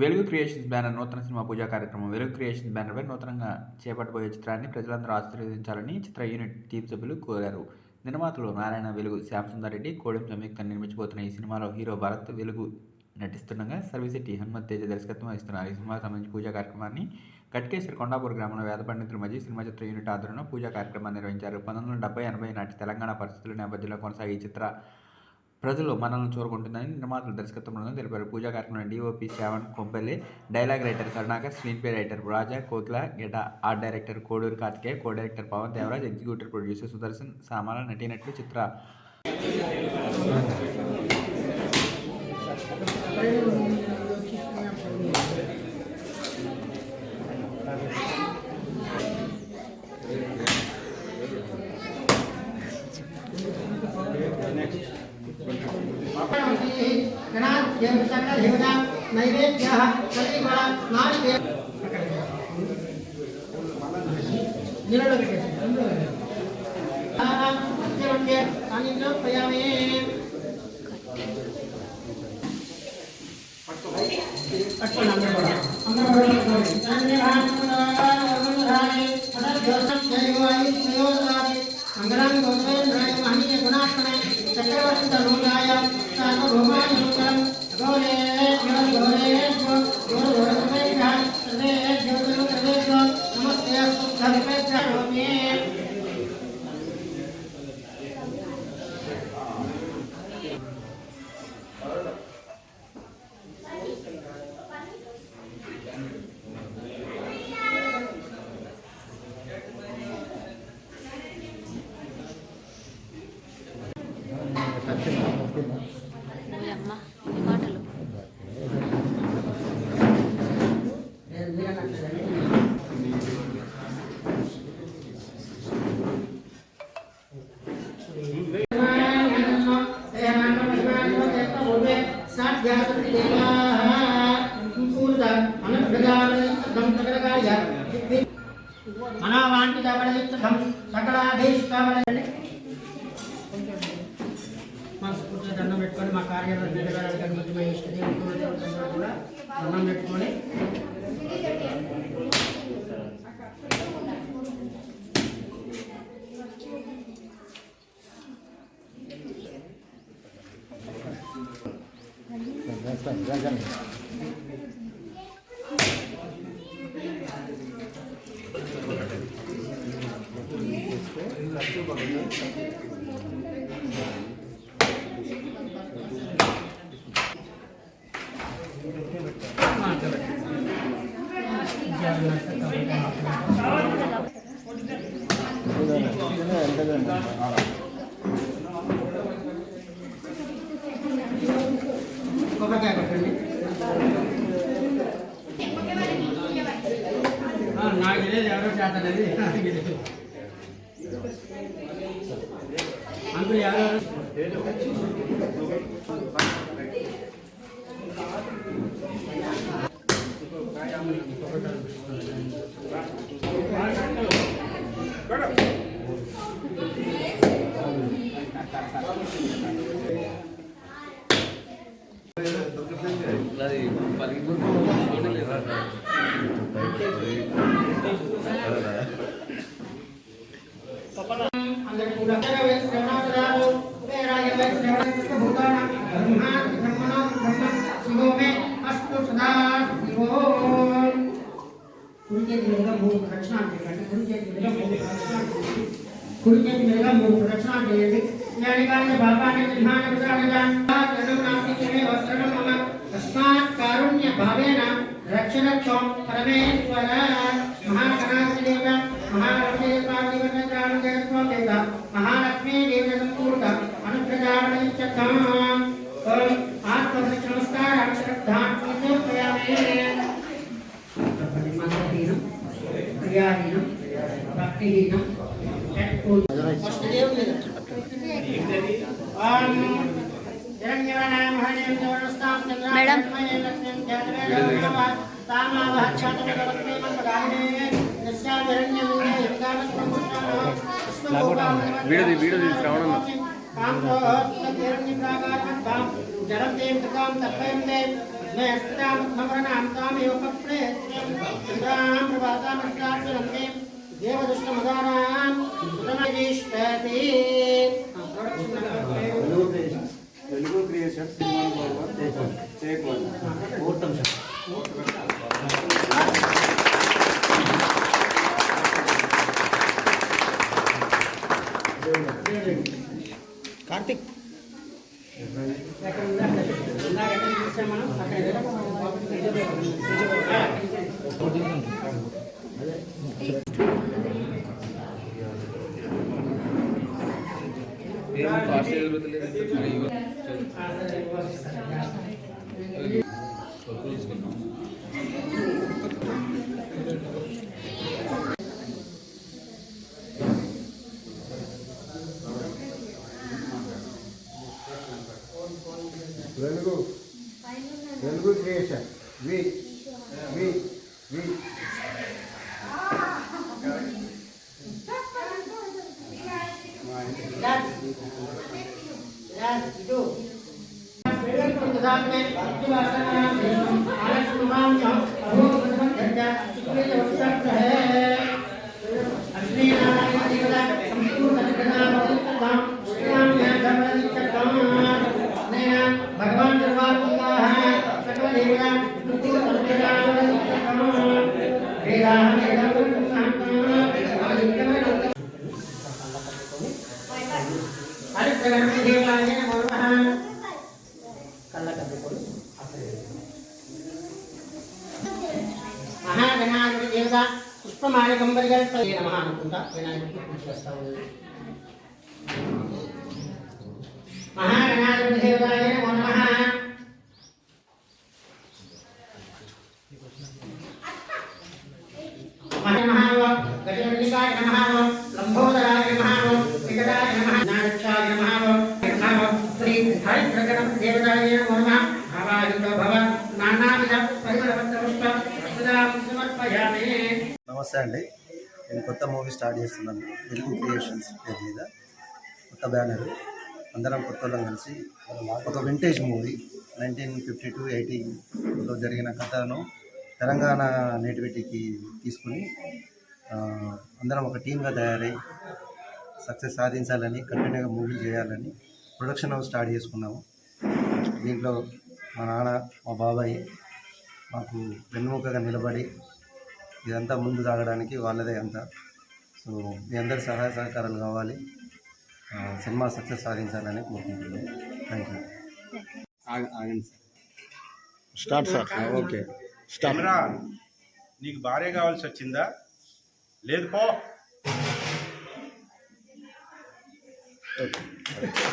వెలుగు creations banner నూతన cinema పూజా కార్యక్రమం. వెలుగు క్రియేషన్స్ బ్యానర్పై నూతనంగా చేపట్టబోయే చిత్రాన్ని ప్రజలందరూ ఆశీర్వదించాలని చిత్ర యూనిట్ టీమ్ సభ్యులు కోరారు. నిర్మాతలు నారాయణ, వెలుగు, శ్యామ్ సుందర్ రెడ్డి, కోడెం సంయుక్తంగా నిర్మించబోతున్న ఈ సినిమాలో హీరో భరత్, వెలుగు నటిస్తుండగా సర్వశెట్టి హనుమంత్ తేజ దర్శకత్వం వహిస్తున్నారు. ఈ సినిమాకు సంబంధించి పూజా కార్యక్రమాన్ని కట్కేశ్వర కొండాపూర్ గ్రామంలో వేద పండితుల మధ్య సినిమా చిత్ర యూనిట్ ఆధ్వర్యంలో పూజా కార్యక్రమాన్ని నిర్వహించారు. 1970-80 నాటి తెలంగాణ పరిస్థితుల నేపథ్యంలో కొనసాగే ఈ చిత్ర ప్రజలు మనల్ని చూరుకుంటుందని నిర్మాతలు దర్శకత్వంలో తెలిపారు. పూజా కార్యక్రమంలో DOP Shravan Kompelli, dialogue writer Karunakar, screenplay writer Raja, Kokila, గెట, art director Koduru Karthikeya, co director Pavan Devaraj, executive producer Sudarshan, Samala, నటీనటులు చిత్ర మనస్ఫూర్తిగా దండం పెట్టుకొని మా కార్యాలయం కూడా దండం పెట్టుకొని కొబ్బరికాయ కొట్టండి. నాకు తెలియదు ఎవరో చేతనేది అంకుల్ ఎవరెవరు కుడి చేతి మీదుగా 3 ప్రదక్షిణాలు చేయండి. తస్మాత్ కారుణ్య భావేన రక్షరక్షం పరమేశ్వర మహాగణాధిదేవ మహాలక్ష్మీ దేవ సంపూర్ణ అనుప్రజాపణించతాం ఆత్మదక్ష నమస్కారం శ్రద్ధాం మంత్రహీనం క్రియాహీనం భక్తిహీనం వీడియో శ్రవణ జలం स्थितां तामेव कप्रे चन्द्रां प्रभातामष्टाक्षरन्ते देवदुष्टमदानां प्रमजिष्टति తెలుగు క్రియేషన్ కార్తిక్ తెలుగు క్రియేషన్ వి వి వి भगवान महागणाधिपति देवता पुष्पमाल कंबरिगल नमः अनुకుంటా వినాయకుడికి పూజ చేస్తాము महागणाधिपति देवताय नमो नमः महानमः गजनिकाय नमः लंबोदराय नमः विकटाय नमः नारक्षाय नमः नमः श्री हरिप्रगणम देवताय नमो नमः भावायुतो भव नानाविध परिमళపత్రపుష్ప ప్రసాదం సమర్పయామి. నమస్తే అండి. నేను కొత్త మూవీ స్టార్ట్ చేస్తున్నాను. తెలుగు క్రియేషన్స్ పేరు మీద కొత్త బ్యానర్. అందరం కొత్త వాళ్ళం కలిసి ఒక వింటేజ్ మూవీ 1952-80లో జరిగిన కథను తెలంగాణ నేటివిటీకి తీసుకుని అందరం ఒక టీమ్గా తయారై సక్సెస్ సాధించాలని, కంటిన్యూగా మూవీ చేయాలని ప్రొడక్షన్ హౌస్ స్టార్ట్ చేసుకున్నాము. దీంట్లో మా నాన్న, మా బాబాయ్ మాకు వెన్నుముకగా నిలబడి ఇదంతా ముందు సాగడానికి వాళ్ళదే అంతా. సో మీ అందరి సహాయ సహకారాలు కావాలి, సినిమా సక్సెస్ సాధించాలని కోరుకుంటున్నాను. Thank you. ఆగండి sir. Start sir. Okay start. నీకు భార్య కావాల్సి వచ్చిందా? లేదు పో.